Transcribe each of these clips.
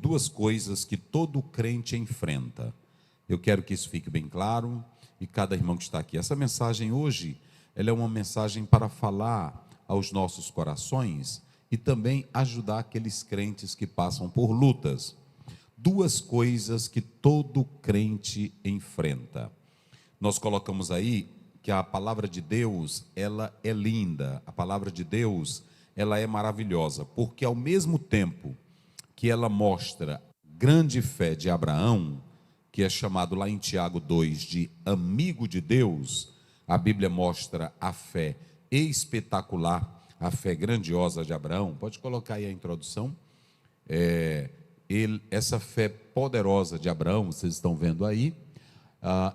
duas coisas que todo crente enfrenta. Eu quero que isso fique bem claro, e cada irmão que está aqui. Essa mensagem hoje, ela é uma mensagem para falar aos nossos corações e também ajudar aqueles crentes que passam por lutas. Duas coisas que todo crente enfrenta. Nós colocamos aí que a palavra de Deus, ela é linda. A palavra de Deus, ela é maravilhosa, porque ao mesmo tempo que ela mostra grande fé de Abraão, que é chamado lá em Tiago 2 de amigo de Deus, a Bíblia mostra a fé espetacular, a fé grandiosa de Abraão. Pode colocar aí a introdução. Essa fé poderosa de Abraão, vocês estão vendo aí,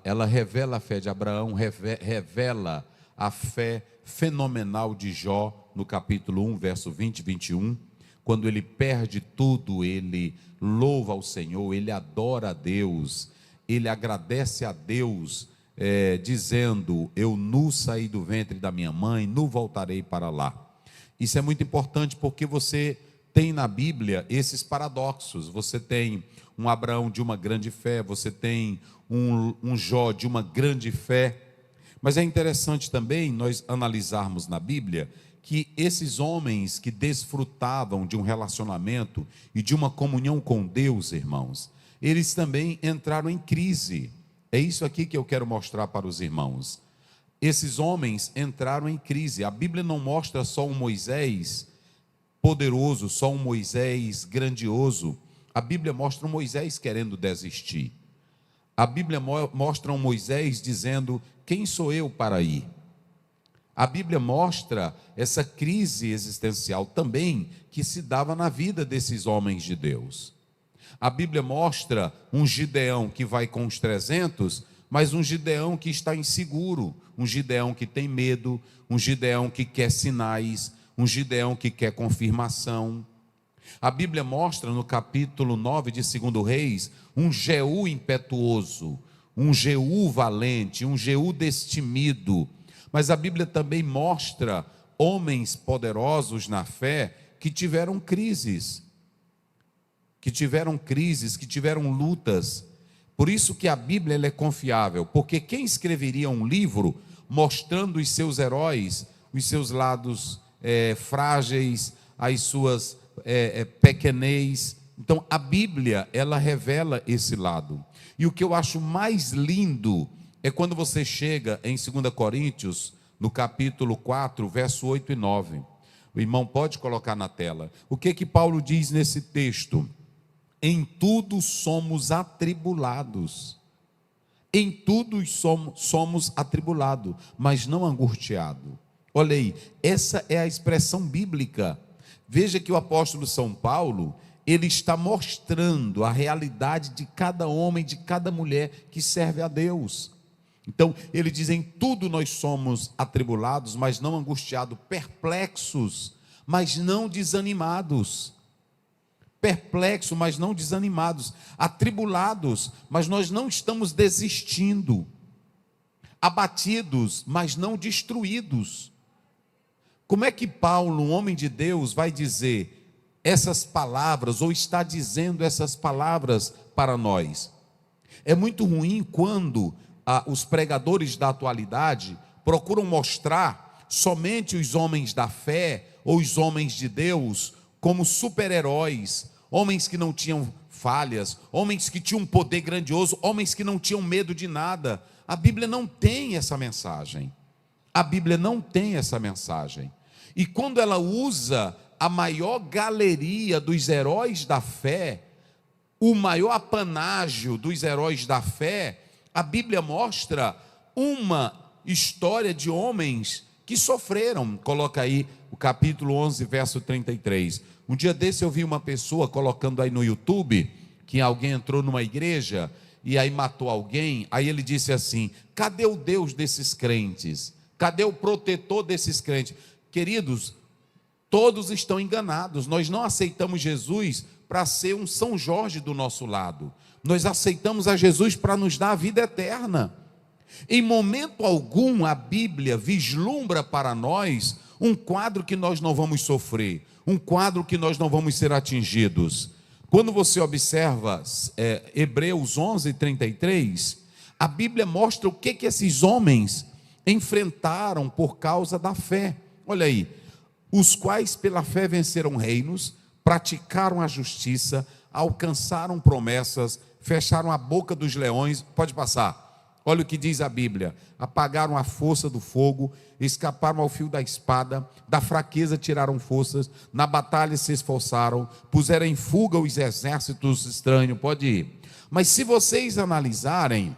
ela revela a fé de Abraão, revela a fé fenomenal de Jó, no capítulo 1, verso 20 e 21, quando ele perde tudo, ele louva ao Senhor, ele adora a Deus, ele agradece a Deus, dizendo: eu nu saí do ventre da minha mãe, nu voltarei para lá. Isso é muito importante, porque você tem na Bíblia esses paradoxos. Você tem um Abraão de uma grande fé, você tem um Jó de uma grande fé, mas é interessante também nós analisarmos na Bíblia que esses homens que desfrutavam de um relacionamento e de uma comunhão com Deus, irmãos, eles também entraram em crise. É isso aqui que eu quero mostrar para os irmãos. Esses homens entraram em crise. A Bíblia não mostra só um Moisés poderoso, só um Moisés grandioso. A Bíblia mostra um Moisés querendo desistir. A Bíblia mostra um Moisés dizendo: quem sou eu para ir? A Bíblia mostra essa crise existencial também que se dava na vida desses homens de Deus. A Bíblia mostra um Gideão que vai com os 300, mas um Gideão que está inseguro, um Gideão que tem medo, um Gideão que quer sinais, um Gideão que quer confirmação. A Bíblia mostra no capítulo 9 de 2 Reis, um Jeú impetuoso, um Jeú valente, um Jeú destemido. Mas a Bíblia também mostra homens poderosos na fé que tiveram crises, que tiveram lutas. Por isso que a Bíblia ela é confiável, porque quem escreveria um livro mostrando os seus heróis, os seus lados frágeis, as suas pequenez? Então a Bíblia ela revela esse lado. E o que eu acho mais lindo é quando você chega em 2 Coríntios, no capítulo 4, verso 8 e 9. O irmão pode colocar na tela. O que Paulo diz nesse texto? Em tudo somos atribulados. Em tudo somos atribulados, mas não angustiados. Olha aí, essa é a expressão bíblica. Veja que o apóstolo São Paulo, ele está mostrando a realidade de cada homem, de cada mulher que serve a Deus. Então, ele diz: em tudo nós somos atribulados, mas não angustiados, perplexos, mas não desanimados. Perplexos, mas não desanimados, atribulados, mas nós não estamos desistindo, abatidos, mas não destruídos. Como é que Paulo, um homem de Deus, vai dizer essas palavras, ou está dizendo essas palavras para nós? É muito ruim quando os pregadores da atualidade procuram mostrar somente os homens da fé, ou os homens de Deus, como super-heróis, homens que não tinham falhas, homens que tinham um poder grandioso, homens que não tinham medo de nada. A Bíblia não tem essa mensagem. A Bíblia não tem essa mensagem. E quando ela usa a maior galeria dos heróis da fé, o maior apanágio dos heróis da fé, a Bíblia mostra uma história de homens que sofreram. Coloca aí o capítulo 11, verso 33. Um dia desse eu vi uma pessoa colocando aí no YouTube que alguém entrou numa igreja e aí matou alguém. Aí ele disse assim: cadê o Deus desses crentes? Cadê o protetor desses crentes? Queridos, todos estão enganados. Nós não aceitamos Jesus para ser um São Jorge do nosso lado. Nós aceitamos a Jesus para nos dar a vida eterna. Em momento algum a Bíblia vislumbra para nós um quadro que nós não vamos sofrer, um quadro que nós não vamos ser atingidos. Quando você observa Hebreus 11:33, a Bíblia mostra o que esses homens enfrentaram por causa da fé. Olha aí, os quais pela fé venceram reinos, praticaram a justiça, alcançaram promessas, fecharam a boca dos leões. Pode passar. Olha o que diz a Bíblia: apagaram a força do fogo, escaparam ao fio da espada, da fraqueza tiraram forças, na batalha se esforçaram, puseram em fuga os exércitos estranhos. Pode ir. Mas se vocês analisarem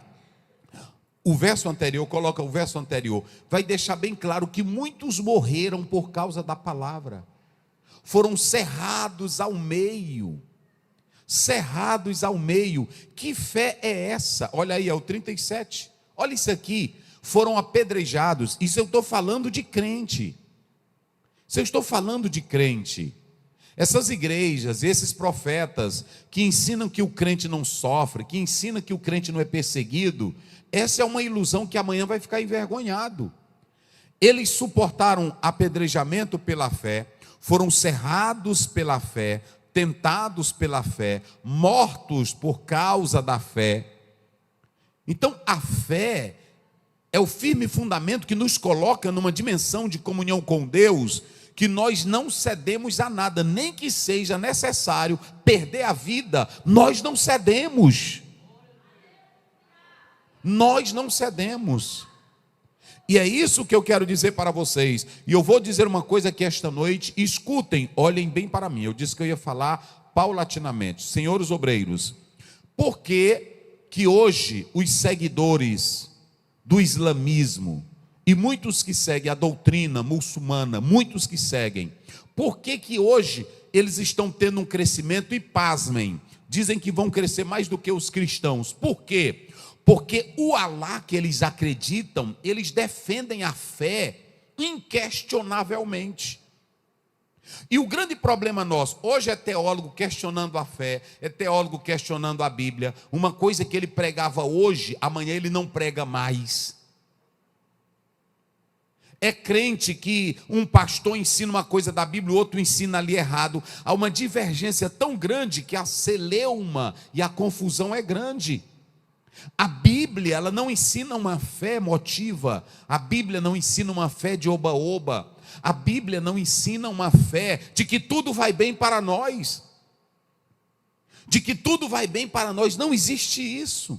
o verso anterior, coloca o verso anterior, vai deixar bem claro que muitos morreram por causa da palavra, foram cerrados ao meio. Cerrados ao meio. Que fé é essa? Olha aí, é o 37. Olha isso aqui. Foram apedrejados. Isso eu estou falando de crente. Isso eu estou falando de crente. Essas igrejas, esses profetas que ensinam que o crente não sofre, que ensinam que o crente não é perseguido, essa é uma ilusão que amanhã vai ficar envergonhado. Eles suportaram apedrejamento pela fé, foram cerrados pela fé, tentados pela fé, mortos por causa da fé. Então a fé é o firme fundamento que nos coloca numa dimensão de comunhão com Deus, que nós não cedemos a nada, nem que seja necessário perder a vida, nós não cedemos. Nós não cedemos. E é isso que eu quero dizer para vocês. E eu vou dizer uma coisa aqui esta noite, escutem, olhem bem para mim. Eu disse que eu ia falar paulatinamente. Senhores obreiros, por que hoje os seguidores do islamismo e muitos que seguem a doutrina muçulmana, muitos que seguem, por que hoje eles estão tendo um crescimento? E pasmem, dizem que vão crescer mais do que os cristãos. Por quê? Porque o Alá que eles acreditam, eles defendem a fé inquestionavelmente. E o grande problema nosso, hoje é teólogo questionando a fé, é teólogo questionando a Bíblia. Uma coisa que ele pregava hoje, amanhã ele não prega mais. É crente que um pastor ensina uma coisa da Bíblia, o outro ensina ali errado. Há uma divergência tão grande que a celeuma e a confusão é grande. A Bíblia, ela não ensina uma fé emotiva. A Bíblia não ensina uma fé de oba-oba. A Bíblia não ensina uma fé de que tudo vai bem para nós. De que tudo vai bem para nós. Não existe isso.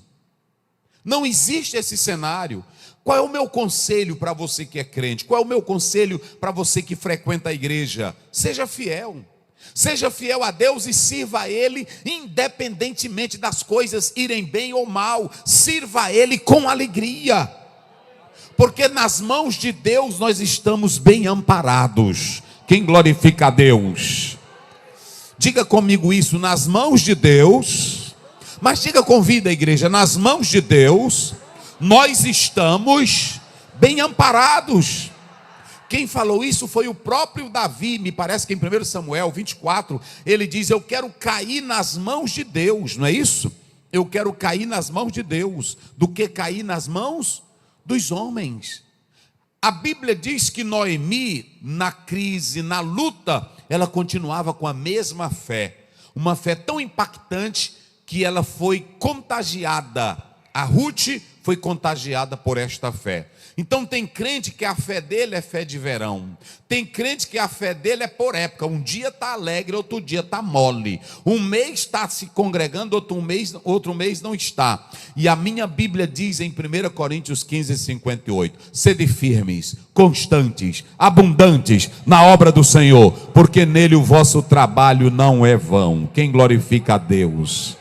Não existe esse cenário. Qual é o meu conselho para você que é crente? Qual é o meu conselho para você que frequenta a igreja? Seja fiel. Seja fiel a Deus e sirva a Ele, independentemente das coisas irem bem ou mal. Sirva a Ele com alegria, porque nas mãos de Deus nós estamos bem amparados. Quem glorifica a Deus? Diga comigo isso, nas mãos de Deus. Mas diga com vida, igreja, nas mãos de Deus nós estamos bem amparados. Quem falou isso foi o próprio Davi, me parece que em 1 Samuel 24, ele diz: eu quero cair nas mãos de Deus, não é isso? Eu quero cair nas mãos de Deus, do que cair nas mãos dos homens. A Bíblia diz que Noemi, na crise, na luta, ela continuava com a mesma fé, uma fé tão impactante que ela foi contagiada. A Ruth foi contagiada por esta fé. Então tem crente que a fé dele é fé de verão. Tem crente que a fé dele é por época. Um dia está alegre, outro dia está mole. Um mês está se congregando, outro mês não está. E a minha Bíblia diz em 1 Coríntios 15:58: sede firmes, constantes, abundantes na obra do Senhor, porque nele o vosso trabalho não é vão. Quem glorifica a Deus?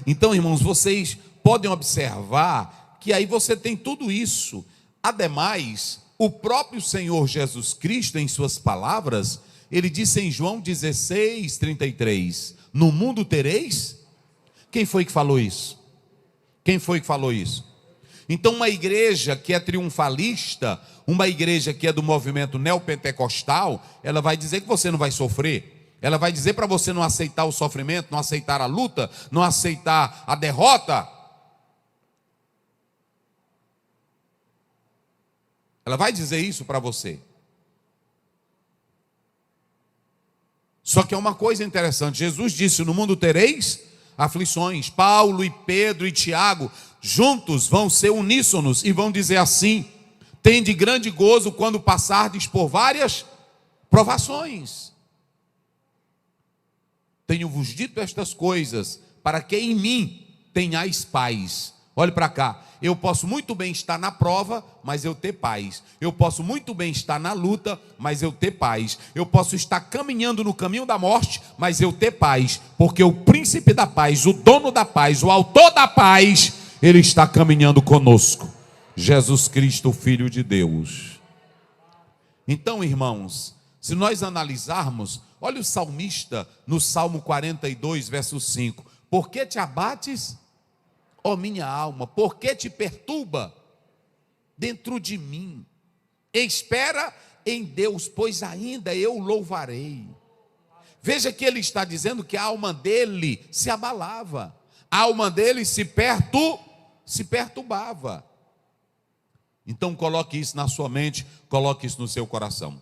Então, irmãos, vocês podem observar que aí você tem tudo isso. Ademais, o próprio Senhor Jesus Cristo, em suas palavras, ele disse em João 16:33: no mundo tereis. Quem foi que falou isso? Quem foi que falou isso? Então uma igreja que é triunfalista, uma igreja que é do movimento neopentecostal, ela vai dizer que você não vai sofrer. Ela vai dizer para você não aceitar o sofrimento, não aceitar a luta, não aceitar a derrota. Ela vai dizer isso para você. Só que é uma coisa interessante, Jesus disse: no mundo tereis aflições. Paulo e Pedro e Tiago juntos vão ser uníssonos e vão dizer assim: tende grande gozo quando passardes por várias provações. Tenho-vos dito estas coisas, para que em mim tenhais paz. Olhe para cá, eu posso muito bem estar na prova, mas eu ter paz. Eu posso muito bem estar na luta, mas eu ter paz. Eu posso estar caminhando no caminho da morte, mas eu ter paz. Porque o príncipe da paz, o dono da paz, o autor da paz, ele está caminhando conosco. Jesus Cristo, Filho de Deus. Então, irmãos, se nós analisarmos, olha o salmista no Salmo 42, verso 5. Por que te abates, ó minha alma? Por que te perturba dentro de mim? Espera em Deus, pois ainda eu o louvarei. Veja que ele está dizendo que a alma dele se abalava. A alma dele se perturbava. Então coloque isso na sua mente, coloque isso no seu coração.